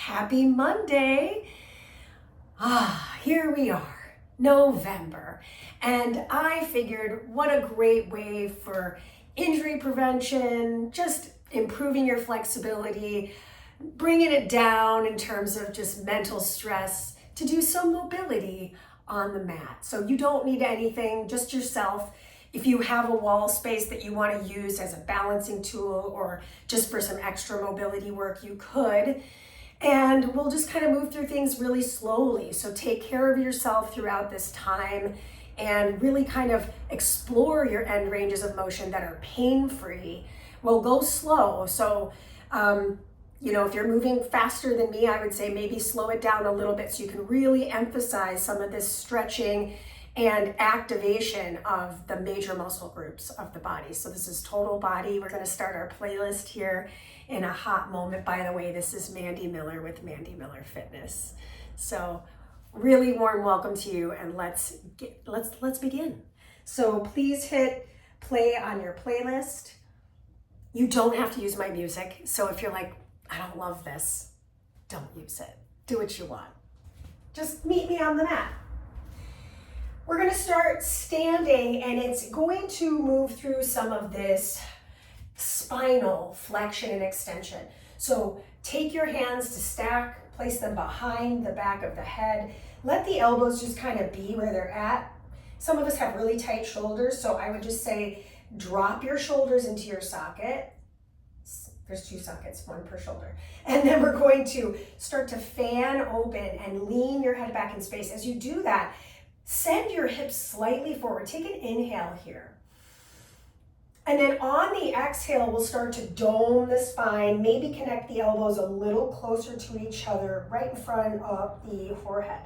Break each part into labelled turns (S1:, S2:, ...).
S1: Happy Monday. Here we are, November. And I figured what a great way for injury prevention, just improving your flexibility, bringing it down in terms of just mental stress, to do some mobility on the mat. So you don't need anything, just yourself. If you have a wall space that you want to use as a balancing tool or just for some extra mobility work, you could. And we'll just kind of move through things really slowly. So take care of yourself throughout this time and really kind of explore your end ranges of motion that are pain-free. We'll go slow. So, if you're moving faster than me, I would say maybe slow it down a little bit so you can really emphasize some of this stretching and activation of the major muscle groups of the body. So this is total body. We're going to start our playlist here in a hot moment. By the way, this is Mandee Miller with Mandee Miller Fitness. So really warm welcome to you, and let's begin. So please hit play on your playlist. You don't have to use my music. So if you're like, I don't love this, don't use it. Do what you want. Just meet me on the mat. We're going to start standing, and it's going to move through some of this spinal flexion and extension. So take your hands to stack, place them behind the back of the head. Let the elbows just kind of be where they're at. Some of us have really tight shoulders, so I would just say drop your shoulders into your socket. There's two sockets, one per shoulder. And then we're going to start to fan open and lean your head back in space. As you do that, send your hips slightly forward. Take an inhale here. And then on the exhale, we'll start to dome the spine, maybe connect the elbows a little closer to each other, right in front of the forehead.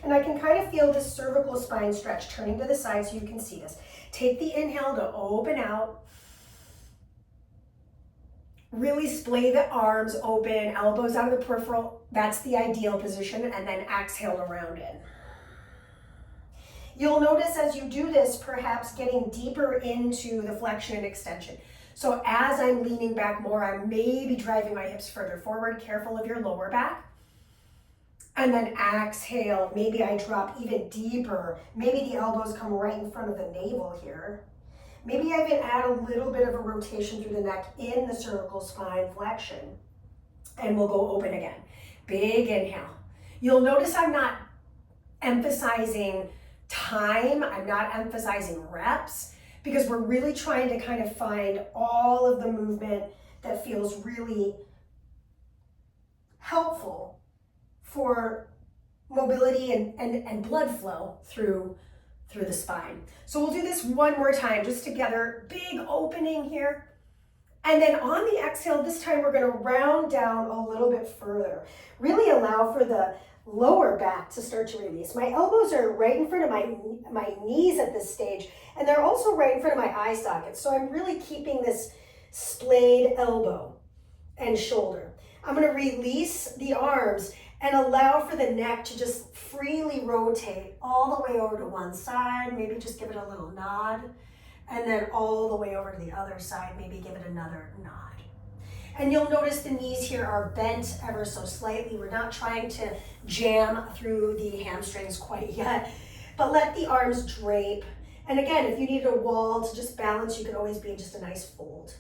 S1: And I can kind of feel the cervical spine stretch turning to the side so you can see this. Take the inhale to open out. Really splay the arms open, elbows out of the peripheral. That's the ideal position. And then exhale to round in. You'll notice as you do this, perhaps getting deeper into the flexion and extension. So as I'm leaning back more, I'm maybe driving my hips further forward, careful of your lower back. And then exhale, maybe I drop even deeper. Maybe the elbows come right in front of the navel here. Maybe I even add a little bit of a rotation through the neck in the cervical spine flexion. And we'll go open again. Big inhale. You'll notice I'm not emphasizing time, I'm not emphasizing reps, because we're really trying to kind of find all of the movement that feels really helpful for mobility and blood flow through the spine. So we'll do this one more time, just together. Big opening here. And then on the exhale, this time we're going to round down a little bit further. Really allow for the lower back to start to release. My elbows are right in front of my knees at this stage, and they're also right in front of my eye sockets. So I'm really keeping this splayed elbow and shoulder. I'm going to release the arms and allow for the neck to just freely rotate all the way over to one side. Maybe just give it a little nod. And then all the way over to the other side, maybe give it another nod. And you'll notice the knees here are bent ever so slightly. We're not trying to jam through the hamstrings quite yet, but let the arms drape. And again, if you need a wall to just balance, you can always be in just a nice fold.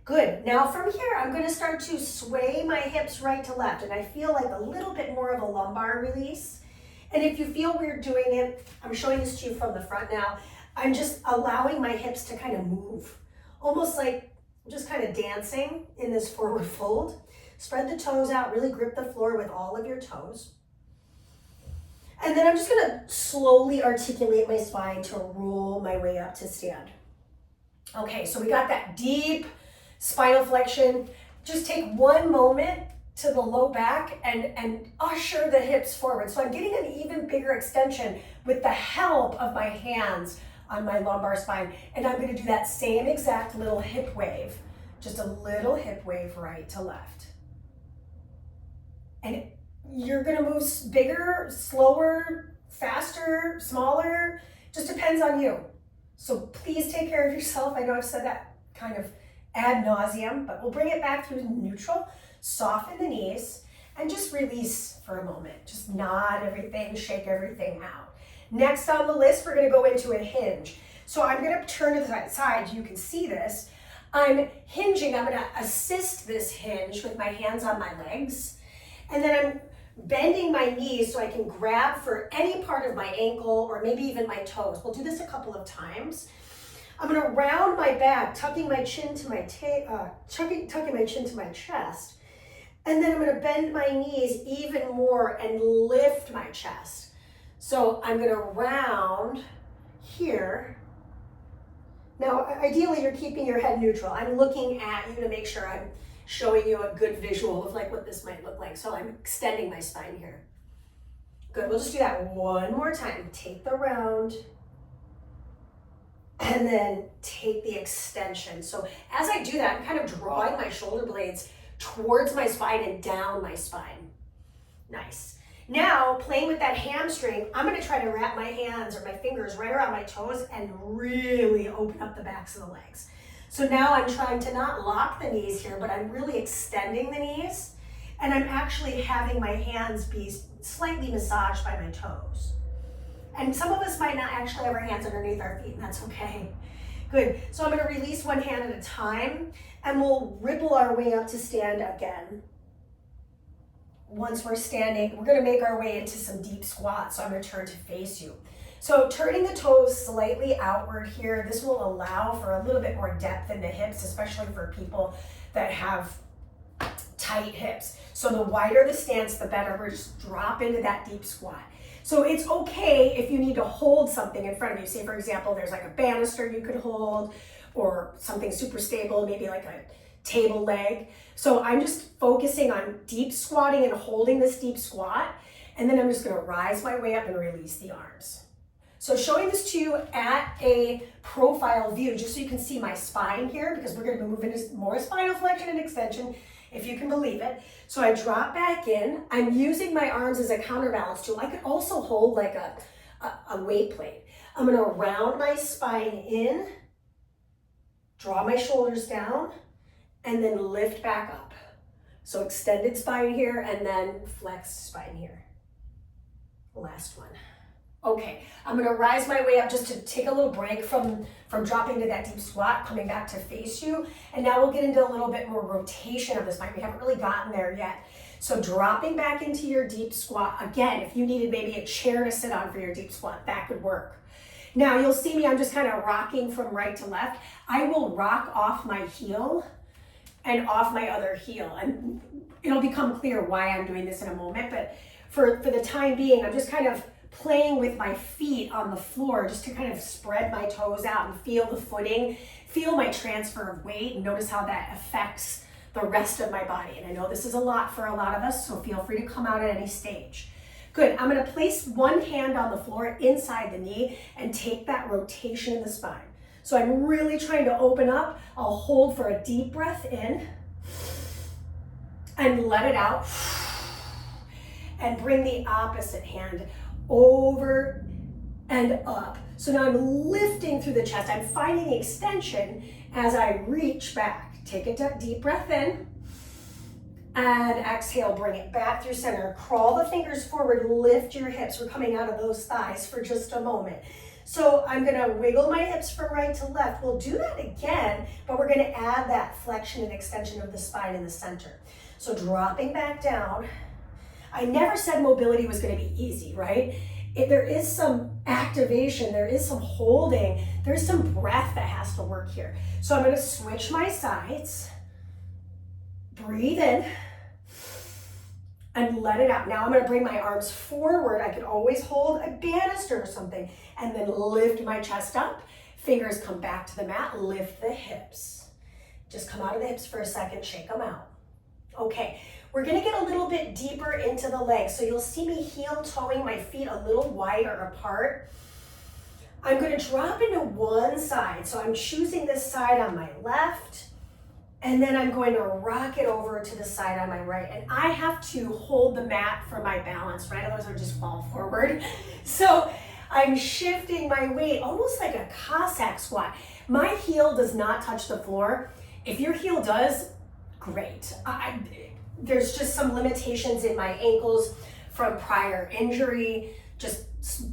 S1: Good. Now from here, I'm going to start to sway my hips right to left, and I feel like a little bit more of a lumbar release. And if you feel weird doing it, I'm showing this to you from the front now. I'm just allowing my hips to kind of move, almost like just kind of dancing in this forward fold. Spread the toes out, really grip the floor with all of your toes. And then I'm just going to slowly articulate my spine to roll my way up to stand. Okay, so we got that deep spinal flexion. Just take one moment to the low back and usher the hips forward. So I'm getting an even bigger extension with the help of my hands on my lumbar spine. And I'm going to do that same exact little hip wave, just a little hip wave right to left. And you're going to move bigger, slower, faster, smaller, just depends on you. So please take care of yourself. I know I've said that kind of ad nauseum, but we'll bring it back through neutral. Soften the knees. and just release for a moment. Just nod everything, shake everything out. Next on the list, we're gonna go into a hinge. So I'm gonna turn to the side, you can see this. I'm hinging, I'm gonna assist this hinge with my hands on my legs, and then I'm bending my knees so I can grab for any part of my ankle or maybe even my toes. We'll do this a couple of times. I'm gonna round my back, tucking my chin to my tucking my chin to my chest, and then I'm gonna bend my knees even more and lift my chest. So I'm gonna round here. Now, ideally, you're keeping your head neutral. I'm looking at you to make sure I'm showing you a good visual of like what this might look like. So I'm extending my spine here. Good, we'll just do that one more time. Take the round, and then take the extension. So as I do that, I'm kind of drawing my shoulder blades towards my spine and down my spine. Nice. Now, playing with that hamstring, I'm gonna try to wrap my hands or my fingers right around my toes and really open up the backs of the legs. So now I'm trying to not lock the knees here, but I'm really extending the knees, and I'm actually having my hands be slightly massaged by my toes. And some of us might not actually have our hands underneath our feet, and that's okay. Good, so I'm gonna release one hand at a time, and we'll ripple our way up to stand again. Once we're standing, we're gonna make our way into some deep squats, so I'm gonna turn to face you. So turning the toes slightly outward here, this will allow for a little bit more depth in the hips, especially for people that have tight hips. So the wider the stance, the better. We're just drop into that deep squat. So it's okay if you need to hold something in front of you. Say, for example, there's like a banister you could hold, or something super stable, maybe like a table leg. So I'm just focusing on deep squatting and holding this deep squat, and then I'm just gonna rise my way up and release the arms. So showing this to you at a profile view, just so you can see my spine here, because we're gonna move into more spinal flexion and extension, if you can believe it. So I drop back in. I'm using my arms as a counterbalance tool. I could also hold like a weight plate. I'm gonna round my spine in, draw my shoulders down, and then lift back up. So extended spine here, and then flexed spine here. Last one. Okay, I'm gonna rise my way up just to take a little break from dropping to that deep squat, coming back to face you. And now we'll get into a little bit more rotation of the spine. We haven't really gotten there yet. So dropping back into your deep squat. Again, if you needed maybe a chair to sit on for your deep squat, that could work. Now you'll see me, I'm just kind of rocking from right to left. I will rock off my heel and off my other heel. And it'll become clear why I'm doing this in a moment, but for the time being, I'm just kind of playing with my feet on the floor just to kind of spread my toes out and feel the footing, feel my transfer of weight, and notice how that affects the rest of my body. And I know this is a lot for a lot of us, so feel free to come out at any stage. Good, I'm gonna place one hand on the floor inside the knee and take that rotation in the spine. So I'm really trying to open up. I'll hold for a deep breath in and let it out. And bring the opposite hand over and up. So now I'm lifting through the chest. I'm finding the extension as I reach back. Take a deep breath in and exhale, bring it back through center. Crawl the fingers forward, lift your hips. We're coming out of those thighs for just a moment. So I'm gonna wiggle my hips from right to left. We'll do that again, but we're gonna add that flexion and extension of the spine in the center. So dropping back down. I never said mobility was gonna be easy, right? There is some activation, there is some holding, there's some breath that has to work here. So I'm gonna switch my sides, breathe in, and let it out. Now I'm gonna bring my arms forward. I could always hold a banister or something, and then lift my chest up. Fingers come back to the mat, lift the hips. Just come out of the hips for a second, shake them out. Okay, we're gonna get a little bit deeper into the legs. So you'll see me heel toeing my feet a little wider apart. I'm gonna drop into one side. So I'm choosing this side on my left, and then I'm going to rock it over to the side on my right. And I have to hold the mat for my balance, right? Otherwise I'll just fall forward. So I'm shifting my weight almost like a Cossack squat. My heel does not touch the floor. If your heel does, great. There's just some limitations in my ankles from prior injury, just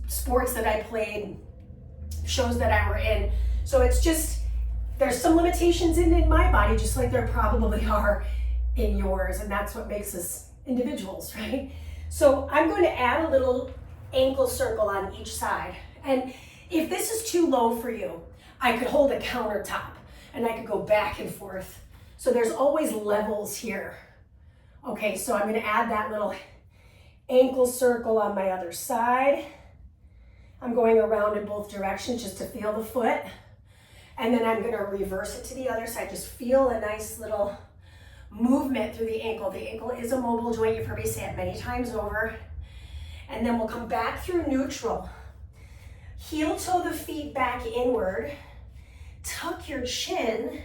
S1: sports that I played, shows that I were in. So it's just, there's some limitations in my body, just like there probably are in yours, and that's what makes us individuals, right? So I'm going to add a little ankle circle on each side. And if this is too low for you, I could hold a countertop and I could go back and forth. So there's always levels here. Okay, so I'm going to add that little ankle circle on my other side. I'm going around in both directions just to feel the foot. And then I'm going to reverse it to the other side. Just feel a nice little movement through the ankle. The ankle is a mobile joint. You've heard me say it many times over. And then we'll come back through neutral. Heel toe the feet back inward. Tuck your chin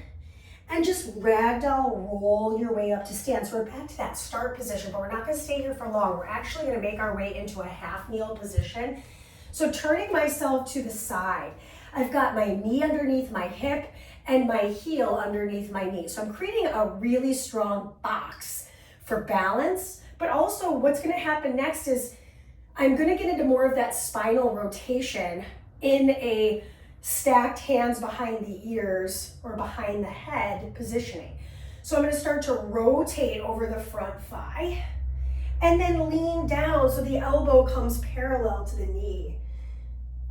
S1: and just ragdoll roll your way up to stand. So we're back to that start position, but we're not going to stay here for long. We're actually going to make our way into a half kneel position. So turning myself to the side, I've got my knee underneath my hip and my heel underneath my knee. So I'm creating a really strong box for balance, but also what's going to happen next is I'm going to get into more of that spinal rotation in a stacked hands behind the ears or behind the head positioning. So I'm going to start to rotate over the front thigh and then lean down so the elbow comes parallel to the knee.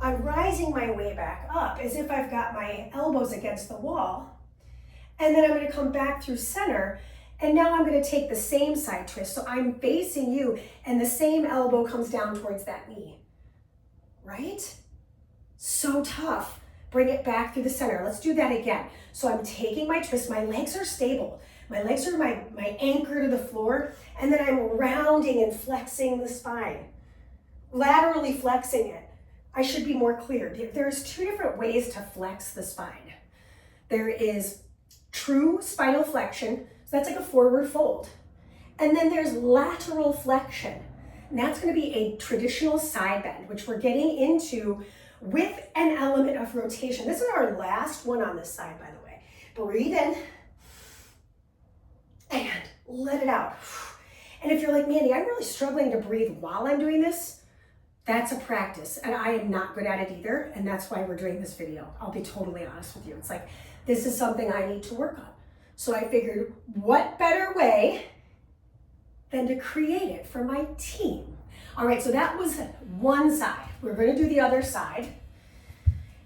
S1: I'm rising my way back up as if I've got my elbows against the wall. And then I'm going to come back through center. And now I'm going to take the same side twist. So I'm facing you and the same elbow comes down towards that knee. Right? So tough. Bring it back through the center. Let's do that again. So I'm taking my twist. My legs are stable. My legs are my anchor to the floor. And then I'm rounding and flexing the spine. Laterally flexing it. I should be more clear. There's two different ways to flex the spine. There is true spinal flexion. So that's like a forward fold. And then there's lateral flexion. And that's going to be a traditional side bend, which we're getting into with an element of rotation. This is our last one on this side, by the way. Breathe in and let it out. And if you're like, Mandee, I'm really struggling to breathe while I'm doing this, that's a practice. And I am not good at it either. And that's why we're doing this video. I'll be totally honest with you. It's like, this is something I need to work on. So I figured, what better way than to create it for my team? All right, so that was one side. We're going to do the other side.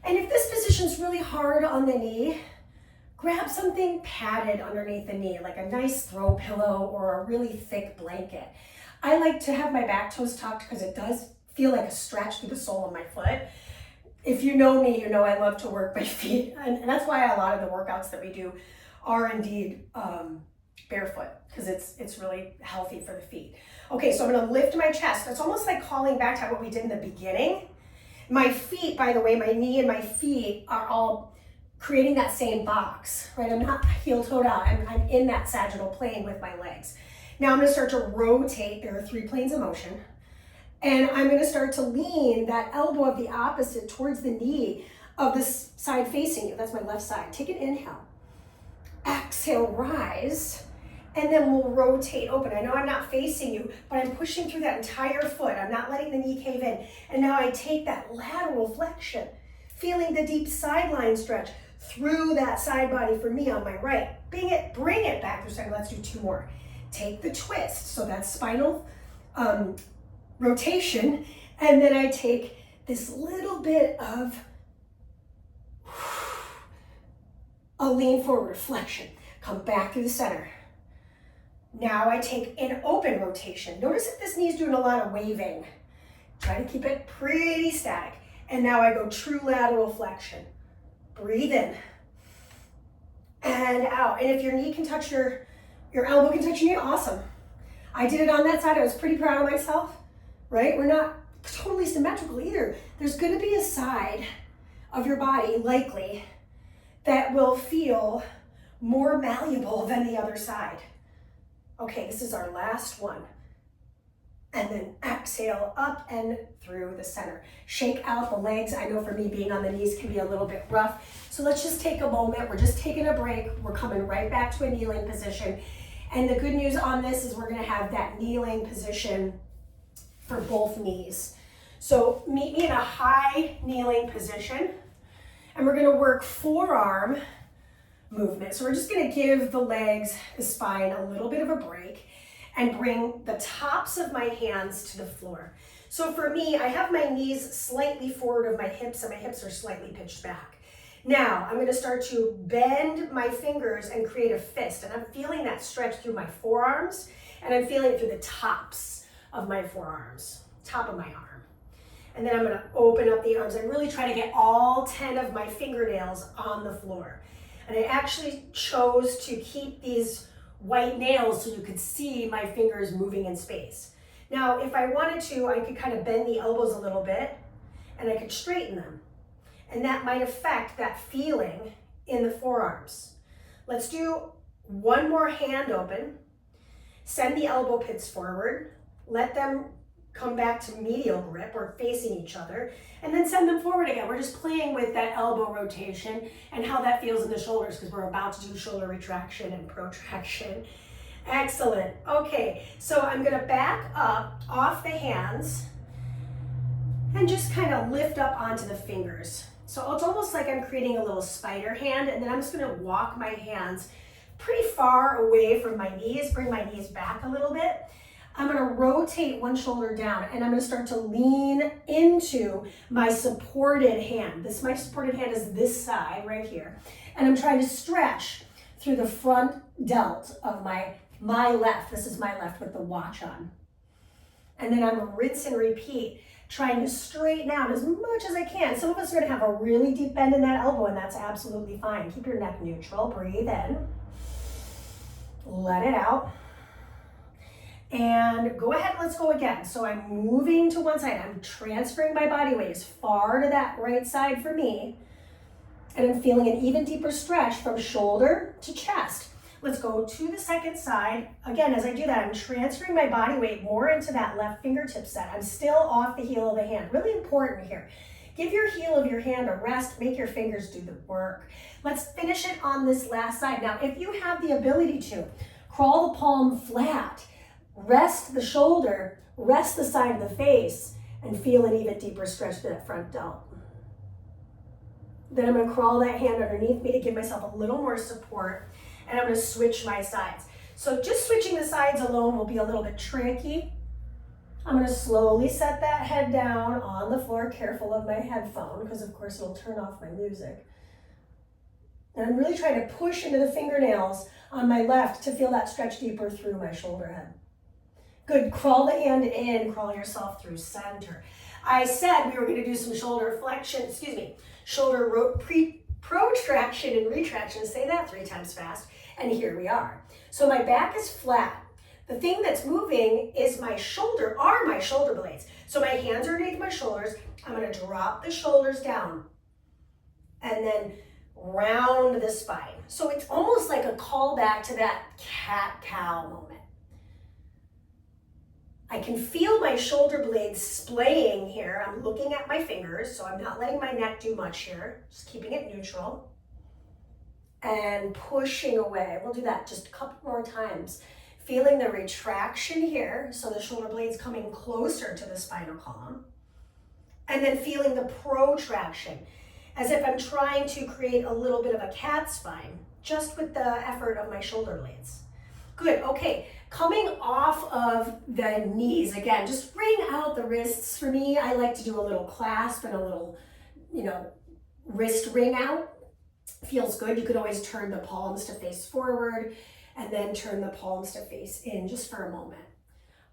S1: And if this position's really hard on the knee, grab something padded underneath the knee, like a nice throw pillow or a really thick blanket. I like to have my back toes tucked because it does feel like a stretch through the sole of my foot. If you know me, you know I love to work my feet. And that's why a lot of the workouts that we do are indeed barefoot, because it's really healthy for the feet. Okay, so I'm gonna lift my chest. It's almost like calling back to what we did in the beginning. My feet, by the way, my knee and my feet are all creating that same box, right? I'm not heel-toed out. I'm in that sagittal plane with my legs. Now I'm gonna start to rotate. There are 3 planes of motion. And I'm gonna start to lean that elbow of the opposite towards the knee of this side facing you. That's my left side. Take an inhale. Exhale, rise. And then we'll rotate open. I know I'm not facing you, but I'm pushing through that entire foot. I'm not letting the knee cave in. And now I take that lateral flexion, feeling the deep sideline stretch through that side body for me on my right. Bring it back through center. Let's do 2 more. Take the twist. So that's spinal rotation. And then I take this little bit of a lean forward flexion. Come back through the center. Now I take an open rotation. Notice if this knee's doing a lot of waving. Try to keep it pretty static. And now I go true lateral flexion. Breathe in and out. And if your knee can touch your elbow can touch your knee, awesome. I did it on that side. I was pretty proud of myself, right? We're not totally symmetrical either. There's going to be a side of your body, likely, that will feel more malleable than the other side. Okay, this is our last one. And then exhale up and through the center. Shake out the legs. I know for me, being on the knees can be a little bit rough. So let's just take a moment. We're just taking a break. We're coming right back to a kneeling position. And the good news on this is we're gonna have that kneeling position for both knees. So meet me in a high kneeling position, and we're gonna work forearm movement. So we're just gonna give the legs, the spine a little bit of a break and bring the tops of my hands to the floor. So for me, I have my knees slightly forward of my hips and my hips are slightly pitched back. Now, I'm gonna start to bend my fingers and create a fist, and I'm feeling that stretch through my forearms, and I'm feeling it through the tops of my forearms, top of my arm. And then I'm gonna open up the arms and really try to get all 10 of my fingernails on the floor. And I actually chose to keep these white nails so you could see my fingers moving in space. Now, if I wanted to, I could kind of bend the elbows a little bit and I could straighten them. And that might affect that feeling in the forearms. Let's do one more hand open. Send the elbow pits forward. Let them come back to medial grip or facing each other, and then send them forward again. We're just playing with that elbow rotation and how that feels in the shoulders because we're about to do shoulder retraction and protraction. Excellent. Okay, so I'm gonna back up off the hands and just kind of lift up onto the fingers. So it's almost like I'm creating a little spider hand, and then I'm just gonna walk my hands pretty far away from my knees, bring my knees back a little bit. I'm gonna rotate one shoulder down and I'm gonna start to lean into my supported hand. My supported hand is this side right here. And I'm trying to stretch through the front delt of my left. This is my left with the watch on. And then I'm gonna rinse and repeat, trying to straighten out as much as I can. Some of us are gonna have a really deep bend in that elbow, and that's absolutely fine. Keep your neck neutral, breathe in, let it out. And go ahead, let's go again. So I'm moving to one side. I'm transferring my body weight as far to that right side for me. And I'm feeling an even deeper stretch from shoulder to chest. Let's go to the second side. Again, as I do that, I'm transferring my body weight more into that left fingertip set. I'm still off the heel of the hand. Really important here. Give your heel of your hand a rest. Make your fingers do the work. Let's finish it on this last side. Now, if you have the ability to, crawl the palm flat. Rest the shoulder, rest the side of the face, and feel an even deeper stretch to that front delt. Then I'm gonna crawl that hand underneath me to give myself a little more support, and I'm gonna switch my sides. So just switching the sides alone will be a little bit tricky. I'm gonna slowly set that head down on the floor, careful of my headphone, because of course it'll turn off my music. And I'm really trying to push into the fingernails on my left to feel that stretch deeper through my shoulder head. Good, crawl the hand in, crawl yourself through center. I said we were gonna do some shoulder flexion, shoulder protraction and retraction. Say that 3 times fast, and here we are. So my back is flat. The thing that's moving is my shoulder blades. So my hands are underneath my shoulders. I'm gonna drop the shoulders down and then round the spine. So it's almost like a callback to that cat-cow moment. I can feel my shoulder blades splaying here. I'm looking at my fingers, so I'm not letting my neck do much here, just keeping it neutral. And pushing away. We'll do that just a couple more times. Feeling the retraction here, so the shoulder blades coming closer to the spinal column. And then feeling the protraction, as if I'm trying to create a little bit of a cat spine, just with the effort of my shoulder blades. Good, okay. Coming off of the knees, again, just bring out the wrists. For me, I like to do a little clasp and a little, wrist ring out. Feels good. You could always turn the palms to face forward and then turn the palms to face in just for a moment.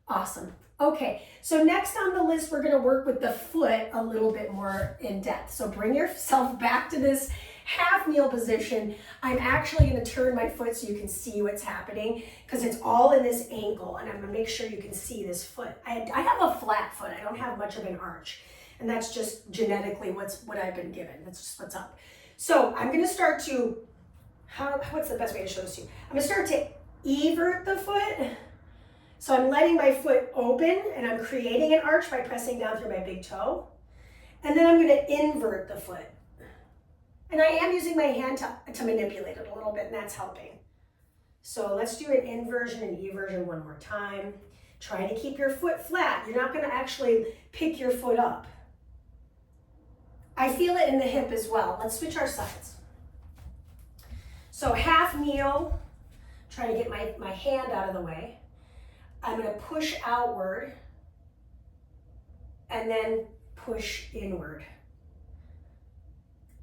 S1: Awesome. Okay, so next on the list, we're gonna work with the foot a little bit more in depth. So bring yourself back to this half kneel position. I'm actually gonna turn my foot so you can see what's happening because it's all in this ankle, and I'm gonna make sure you can see this foot. I have a flat foot. I don't have much of an arch, and that's just genetically what I've been given. That's just what's up. So I'm gonna start to, what's the best way to show this to you? I'm gonna start to evert the foot. So I'm letting my foot open and I'm creating an arch by pressing down through my big toe. And then I'm gonna invert the foot. And I am using my hand to manipulate it a little bit, and that's helping. So let's do an inversion and eversion one more time. Try to keep your foot flat. You're not going to actually pick your foot up. I feel it in the hip as well. Let's switch our sides. So half kneel, try to get my hand out of the way. I'm going to push outward and then push inward.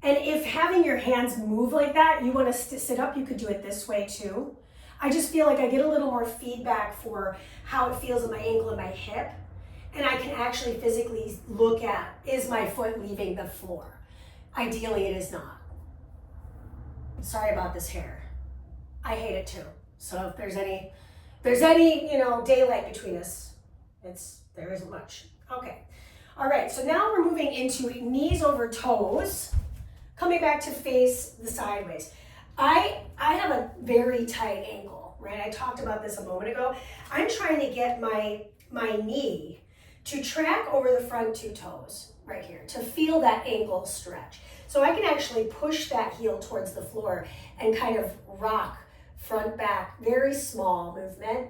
S1: And if having your hands move like that, you want to sit up, you could do it this way too. I just feel like I get a little more feedback for how it feels in my ankle and my hip. And I can actually physically look at, is my foot leaving the floor? Ideally, it is not. Sorry about this hair. I hate it too. So if there's any daylight between us, there isn't much. Okay. All right, so now we're moving into knees over toes, coming back to face the sideways. I have a very tight ankle, right? I talked about this a moment ago. I'm trying to get my knee to track over the front two toes right here, to feel that ankle stretch. So I can actually push that heel towards the floor and kind of rock front, back, very small movement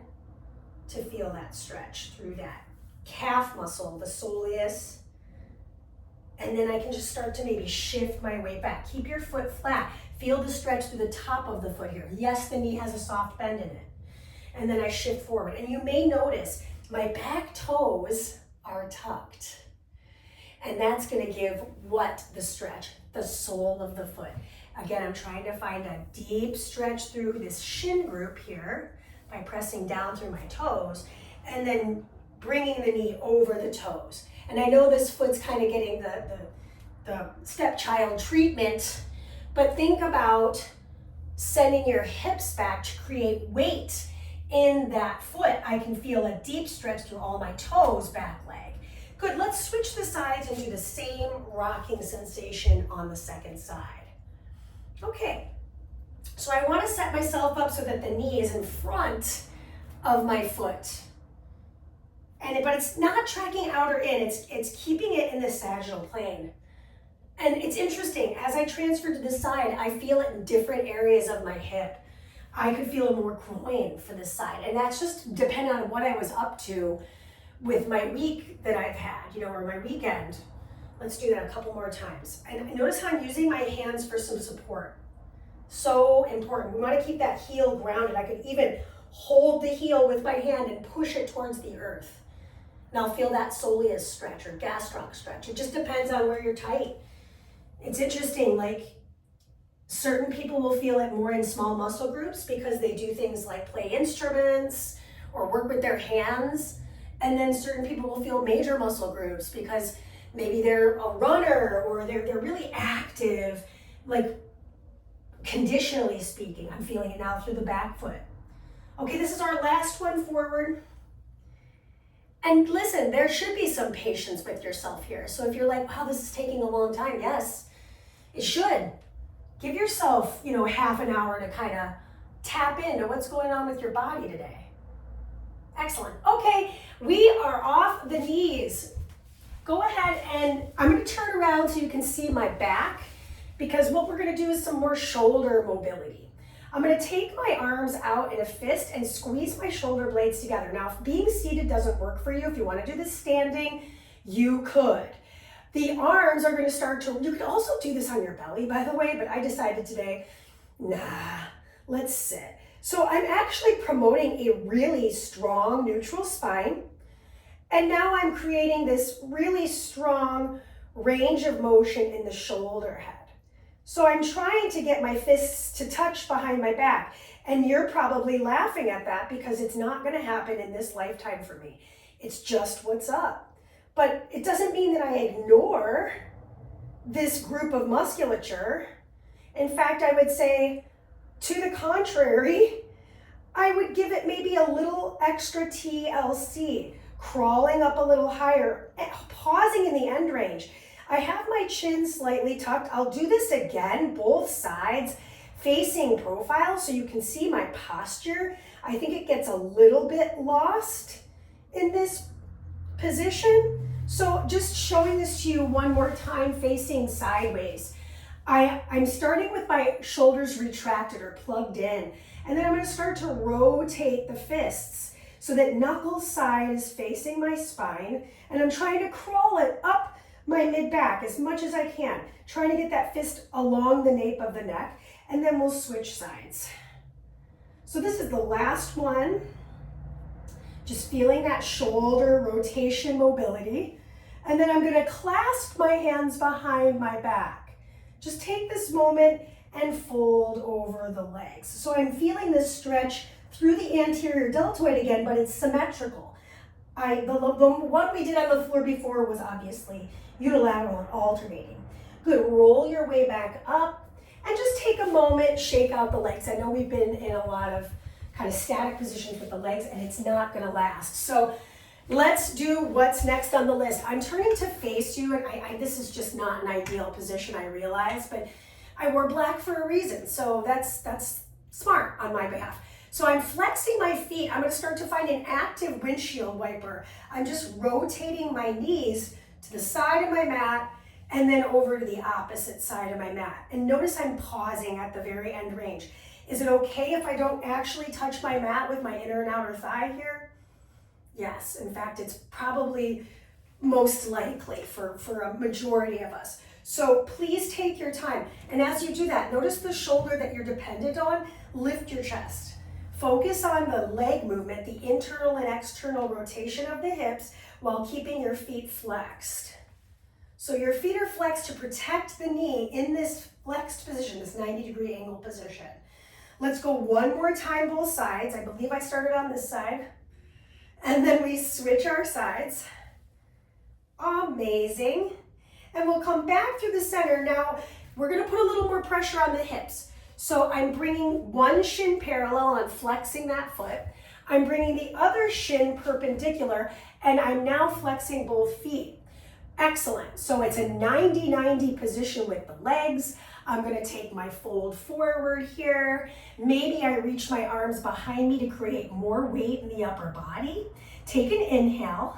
S1: to feel that stretch through that calf muscle, the soleus. And then I can just start to maybe shift my weight back. Keep your foot flat. Feel the stretch through the top of the foot here. Yes, the knee has a soft bend in it. And then I shift forward. And you may notice my back toes are tucked. And that's going to give what the stretch? The sole of the foot. Again, I'm trying to find a deep stretch through this shin group here by pressing down through my toes and then bringing the knee over the toes. And I know this foot's kind of getting the stepchild treatment, but think about sending your hips back to create weight in that foot. I can feel a deep stretch through all my toes, back leg. Good, let's switch the sides and do the same rocking sensation on the second side. Okay, so I want to set myself up so that the knee is in front of my foot. But it's not tracking out or in, it's keeping it in the sagittal plane. And it's interesting, as I transfer to the side, I feel it in different areas of my hip. I could feel it more groin for this side. And that's just depending on what I was up to with my week that I've had, or my weekend. Let's do that a couple more times. And notice how I'm using my hands for some support. So important. We want to keep that heel grounded. I could even hold the heel with my hand and push it towards the earth. And I'll feel that soleus stretch or gastroc stretch. It just depends on where you're tight. It's interesting, like certain people will feel it more in small muscle groups because they do things like play instruments or work with their hands. And then certain people will feel major muscle groups because maybe they're a runner or they're really active, like conditionally speaking. I'm feeling it now through the back foot. Okay, this is our last one forward. And listen, there should be some patience with yourself here. So if you're like, wow, this is taking a long time, yes, it should. Give yourself, half an hour to kind of tap into what's going on with your body today. Excellent. Okay, we are off the knees. Go ahead and I'm going to turn around so you can see my back because what we're going to do is some more shoulder mobility. I'm going to take my arms out in a fist and squeeze my shoulder blades together. Now, if being seated doesn't work for you, if you want to do this standing, you could. The arms are going to start to, you could also do this on your belly, by the way, but I decided today, let's sit. So I'm actually promoting a really strong neutral spine. And now I'm creating this really strong range of motion in the shoulder head. So I'm trying to get my fists to touch behind my back. And you're probably laughing at that because it's not going to happen in this lifetime for me. It's just what's up. But it doesn't mean that I ignore this group of musculature. In fact, I would say, to the contrary, I would give it maybe a little extra TLC, crawling up a little higher, pausing in the end range. I have my chin slightly tucked. I'll do this again, both sides, facing profile so you can see my posture. I think it gets a little bit lost in this position. So just showing this to you one more time, facing sideways. I'm starting with my shoulders retracted or plugged in, And then I'm gonna start to rotate the fists so that knuckle side is facing my spine, and I'm trying to crawl it up my mid-back as much as I can, trying to get that fist along the nape of the neck, and then we'll switch sides. So this is the last one. Just feeling that shoulder rotation mobility. And then I'm gonna clasp my hands behind my back. Just take this moment and fold over the legs. So I'm feeling this stretch through the anterior deltoid again, but it's symmetrical. The one we did on the floor before was obviously unilateral and alternating. Good, roll your way back up and just take a moment, shake out the legs. I know we've been in a lot of kind of static positions with the legs and it's not gonna last. So let's do what's next on the list. I'm turning to face you, and this is just not an ideal position, I realize, but I wore black for a reason, so that's smart on my behalf. So I'm flexing my feet. I'm gonna start to find an active windshield wiper. I'm just rotating my knees to the side of my mat and then over to the opposite side of my mat. And notice I'm pausing at the very end range. Is it okay if I don't actually touch my mat with my inner and outer thigh here? Yes, in fact, it's probably most likely for a majority of us. So please take your time. And as you do that, notice the shoulder that you're dependent on, lift your chest. Focus on the leg movement, the internal and external rotation of the hips while keeping your feet flexed. So your feet are flexed to protect the knee in this flexed position, this 90-degree angle position. Let's go one more time, both sides. I believe I started on this side. And then we switch our sides. Amazing. And we'll come back through the center. Now, we're gonna put a little more pressure on the hips. So I'm bringing one shin parallel and flexing that foot. I'm bringing the other shin perpendicular, and I'm now flexing both feet. Excellent. So it's a 90-90 position with the legs. I'm gonna take my fold forward here. Maybe I reach my arms behind me to create more weight in the upper body. Take an inhale.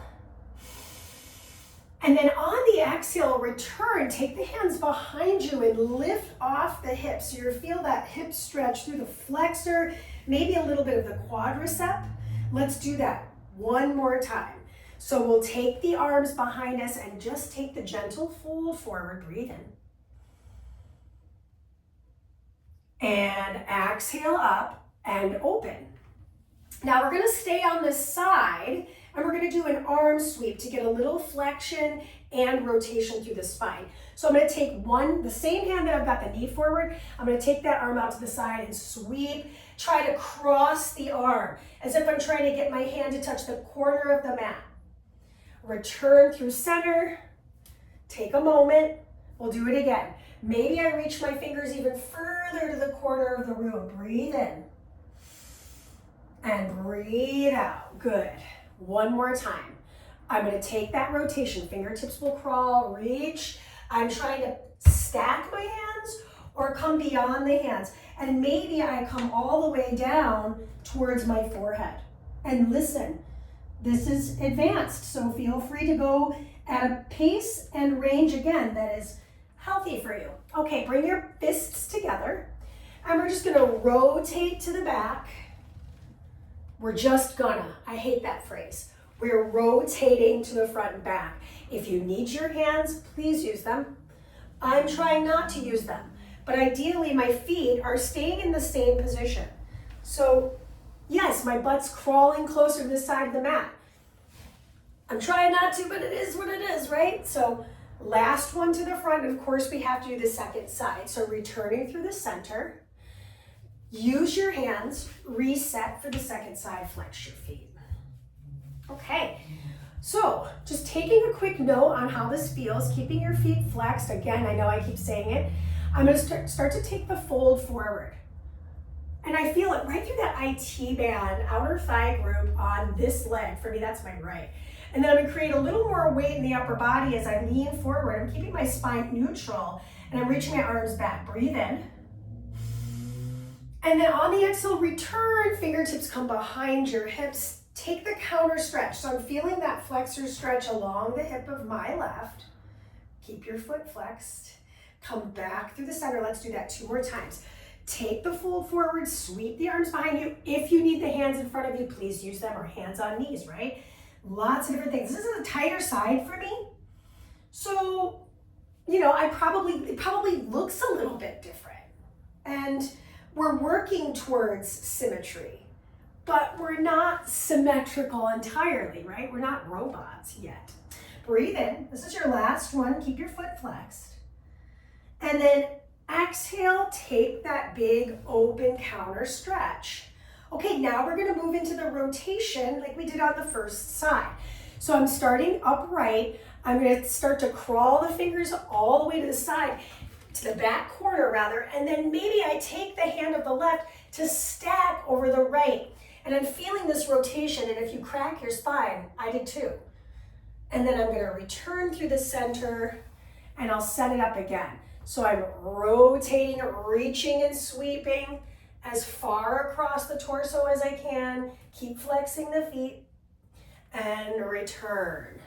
S1: And then on the exhale, return, take the hands behind you and lift off the hips. So you feel that hip stretch through the flexor, maybe a little bit of the quadricep. Let's do that one more time. So we'll take the arms behind us and just take the gentle fold forward, breathe in. And exhale up and open. Now we're gonna stay on the side and we're gonna do an arm sweep to get a little flexion and rotation through the spine. So I'm gonna take the same hand that I've got the knee forward, I'm gonna take that arm out to the side and sweep, try to cross the arm as if I'm trying to get my hand to touch the corner of the mat. Return through center, take a moment, we'll do it again. Maybe I reach my fingers even further to the corner of the room. Breathe in and breathe out. Good. One more time. I'm going to take that rotation. Fingertips will crawl, reach. I'm trying to stack my hands or come beyond the hands. And maybe I come all the way down towards my forehead. And listen, this is advanced, so feel free to go at a pace and range again that is healthy for you. Okay, bring your fists together, and we're just gonna rotate to the back. We're just gonna, I hate that phrase. We're rotating to the front and back. If you need your hands, please use them. I'm trying not to use them, but ideally my feet are staying in the same position. So yes, my butt's crawling closer to the side of the mat. I'm trying not to, but it is what it is, right? So last one to the front, of course we have to do the second side. So returning through the center, use your hands, reset for the second side, flex your feet. Okay, so just taking a quick note on how this feels, keeping your feet flexed. Again, I know I keep saying it. I'm gonna start to take the fold forward. And I feel it right through that IT band, outer thigh group on this leg. For me, that's my right. And then I'm gonna create a little more weight in the upper body as I lean forward. I'm keeping my spine neutral and I'm reaching my arms back. Breathe in. And then on the exhale, return, fingertips come behind your hips. Take the counter stretch. So I'm feeling that flexor stretch along the hip of my left. Keep your foot flexed. Come back through the center. Let's do that 2 more times. Take the fold forward, sweep the arms behind you. If you need the hands in front of you, please use them, or hands on knees, right? Lots of different things. This is a tighter side for me. So, you know, it probably looks a little bit different. And we're working towards symmetry, but we're not symmetrical entirely, right? We're not robots yet. Breathe in. This is your last one. Keep your foot flexed. And then exhale, take that big open counter stretch. Okay, now we're gonna move into the rotation like we did on the first side. So I'm starting upright. I'm gonna start to crawl the fingers all the way to the side, to the back corner rather, and then maybe I take the hand of the left to stack over the right. And I'm feeling this rotation, and if you crack your spine, I did too. And then I'm gonna return through the center, and I'll set it up again. So I'm rotating, reaching and sweeping as far across the torso as I can. Keep flexing the feet and return.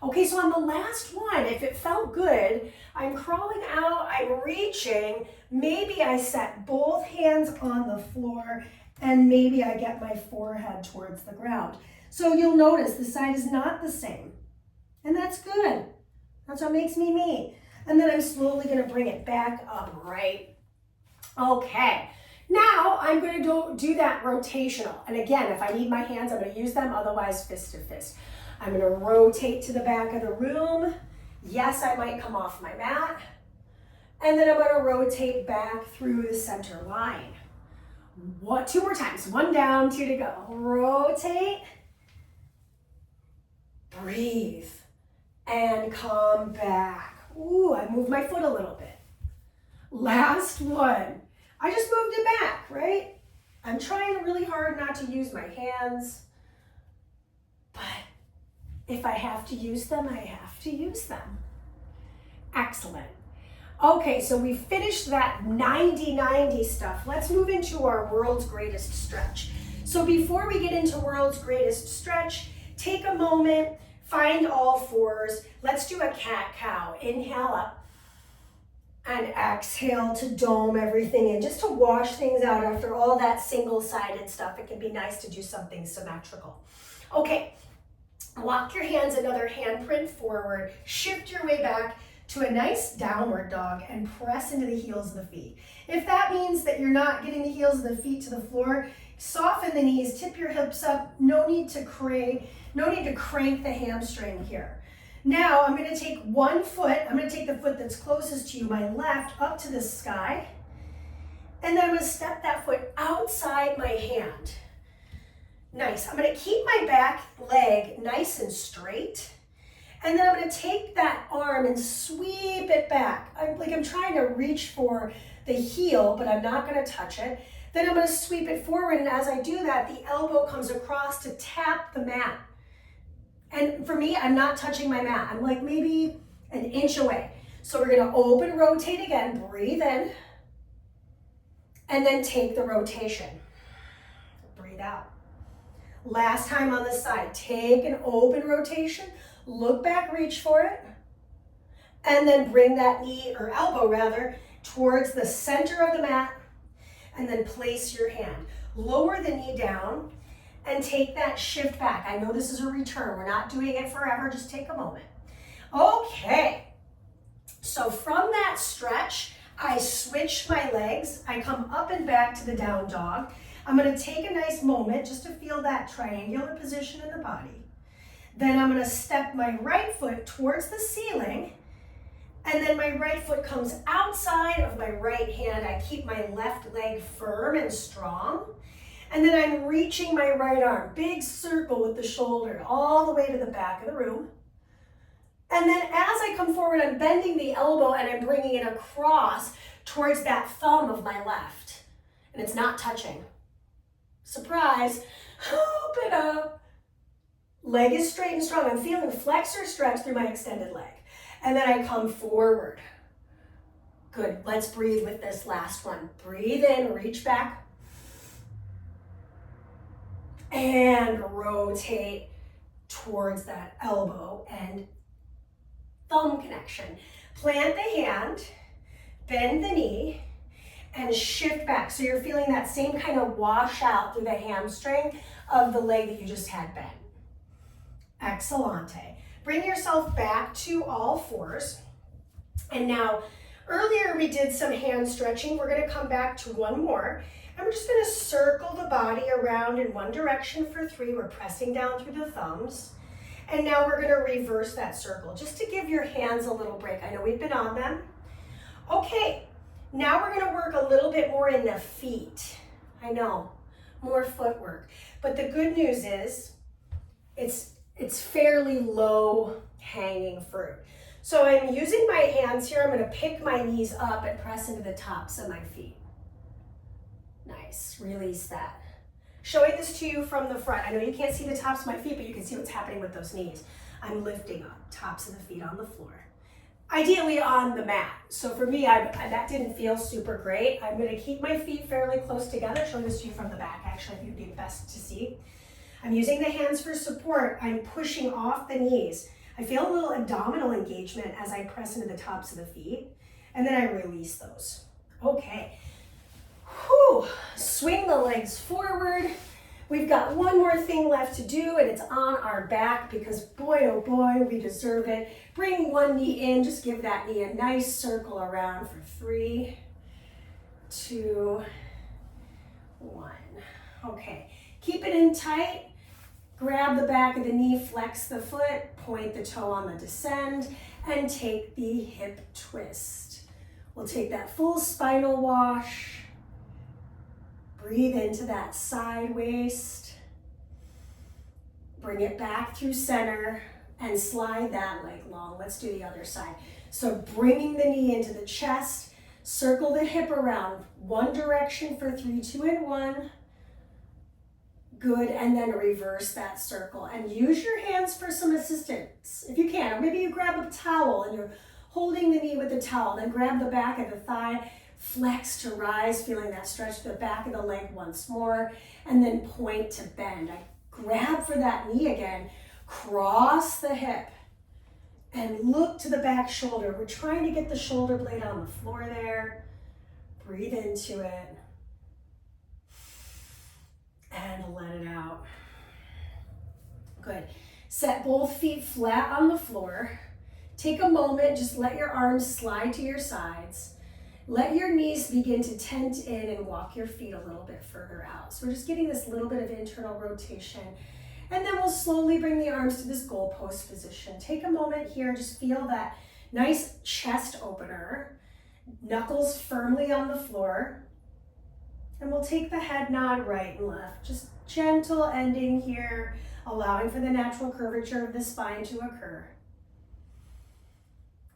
S1: Okay, so on the last one, if it felt good, I'm crawling out, I'm reaching. Maybe I set both hands on the floor and maybe I get my forehead towards the ground. So you'll notice the side is not the same. And that's good. That's what makes me me. And then I'm slowly gonna bring it back upright. Okay, now I'm gonna do that rotational. And again, if I need my hands, I'm gonna use them, otherwise fist to fist. I'm gonna rotate to the back of the room. Yes, I might come off my mat. And then I'm gonna rotate back through the center line. Two more times, 1 down, 2 to go. Rotate, breathe, and come back. Ooh, I moved my foot a little bit. Last one. I just moved it back, right? I'm trying really hard not to use my hands, but if I have to use them, I have to use them. Excellent. Okay, so we finished that 90-90 stuff. Let's move into our world's greatest stretch. So before we get into world's greatest stretch, take a moment, find all fours. Let's do a cat-cow. Inhale up and exhale to dome everything in, just to wash things out after all that single-sided stuff. It can be nice to do something symmetrical. Okay, walk your hands another handprint forward, shift your way back to a nice downward dog and press into the heels of the feet. If that means that you're not getting the heels of the feet to the floor, soften the knees, tip your hips up. No need to crank the hamstring here. Now I'm gonna take one foot, I'm gonna take the foot that's closest to you, my left, up to the sky. And then I'm gonna step that foot outside my hand. Nice, I'm gonna keep my back leg nice and straight. And then I'm gonna take that arm and sweep it back. I'm trying to reach for the heel, but I'm not gonna touch it. Then I'm gonna sweep it forward, and as I do that, the elbow comes across to tap the mat. And for me, I'm not touching my mat. I'm like maybe an inch away. So we're gonna open, rotate again, breathe in, and then take the rotation. Breathe out. Last time on this side, take an open rotation, look back, reach for it, and then bring that knee, or elbow rather, towards the center of the mat, and then place your hand. Lower the knee down and take that shift back. I know this is a return. We're not doing it forever. Just take a moment. Okay. So from that stretch, I switch my legs. I come up and back to the down dog. I'm going to take a nice moment just to feel that triangular position in the body. Then I'm going to step my right foot towards the ceiling, and then my right foot comes outside of my right hand. I keep my left leg firm and strong. And then I'm reaching my right arm, big circle with the shoulder, all the way to the back of the room. And then as I come forward, I'm bending the elbow and I'm bringing it across towards that thumb of my left. And it's not touching. Surprise, open up. Leg is straight and strong. I'm feeling flexor stretch through my extended leg. And then I come forward. Good, let's breathe with this last one. Breathe in, reach back. And rotate towards that elbow and thumb connection. Plant the hand, bend the knee, and shift back. So you're feeling that same kind of wash out through the hamstring of the leg that you just had bent. Excellente. Bring yourself back to all fours. And now, earlier we did some hand stretching. We're going to come back to one more. And we're just going to circle the body around in one direction for 3. We're pressing down through the thumbs. And now we're going to reverse that circle just to give your hands a little break. I know we've been on them. Okay, now we're going to work a little bit more in the feet. I know, more footwork. But the good news is it's fairly low hanging fruit. So I'm using my hands here. I'm going to pick my knees up and press into the tops of my feet. Nice, release that. Showing this to you from the front. I know you can't see the tops of my feet, but you can see what's happening with those knees. I'm lifting up, tops of the feet on the floor. Ideally on the mat. So for me, that didn't feel super great. I'm going to keep my feet fairly close together. Showing this to you from the back, actually, it would be best to see. I'm using the hands for support. I'm pushing off the knees. I feel a little abdominal engagement as I press into the tops of the feet, and then I release those. Okay. Whew. Swing the legs forward. We've got one more thing left to do, and it's on our back because boy, oh boy, we deserve it. Bring one knee in. Just give that knee a nice circle around for 3, 2, 1. Okay. Keep it in tight. Grab the back of the knee, flex the foot, point the toe on the descend, and take the hip twist. We'll take that full spinal wash. Breathe into that side waist. Bring it back through center and slide that leg long. Let's do the other side. So bringing the knee into the chest, circle the hip around one direction for 3, 2, and 1. Good, and then reverse that circle. And use your hands for some assistance, if you can. Or maybe you grab a towel and you're holding the knee with the towel. Then grab the back of the thigh, flex to rise, feeling that stretch to the back of the leg once more, and then point to bend. I grab for that knee again, cross the hip, and look to the back shoulder. We're trying to get the shoulder blade on the floor there. Breathe into it. And let it out. Good. Set both feet flat on the floor. Take a moment, just let your arms slide to your sides. Let your knees begin to tent in and walk your feet a little bit further out. So we're just getting this little bit of internal rotation. And then we'll slowly bring the arms to this goalpost position. Take a moment here, just feel that nice chest opener. Knuckles firmly on the floor. And we'll take the head nod right and left. Just gentle ending here, allowing for the natural curvature of the spine to occur.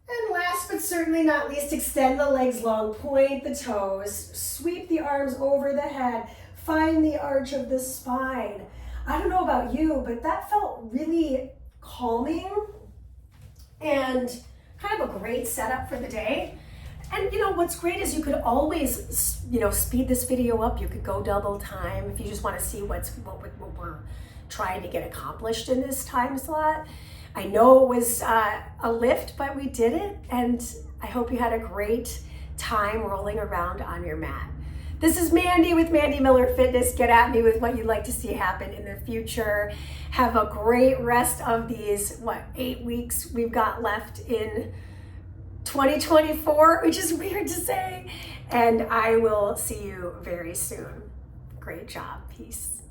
S1: And last but certainly not least, extend the legs long, point the toes, sweep the arms over the head, find the arch of the spine. I don't know about you, but that felt really calming and kind of a great setup for the day. And you know, what's great is you could always, speed this video up. You could go double time if you just want to see what we're trying to get accomplished in this time slot. I know it was a lift, but we did it. And I hope you had a great time rolling around on your mat. This is Mandee with Mandee Miller Fitness. Get at me with what you'd like to see happen in the future. Have a great rest of these, 8 weeks we've got left in 2024, which is weird to say. And I will see you very soon. Great job. Peace.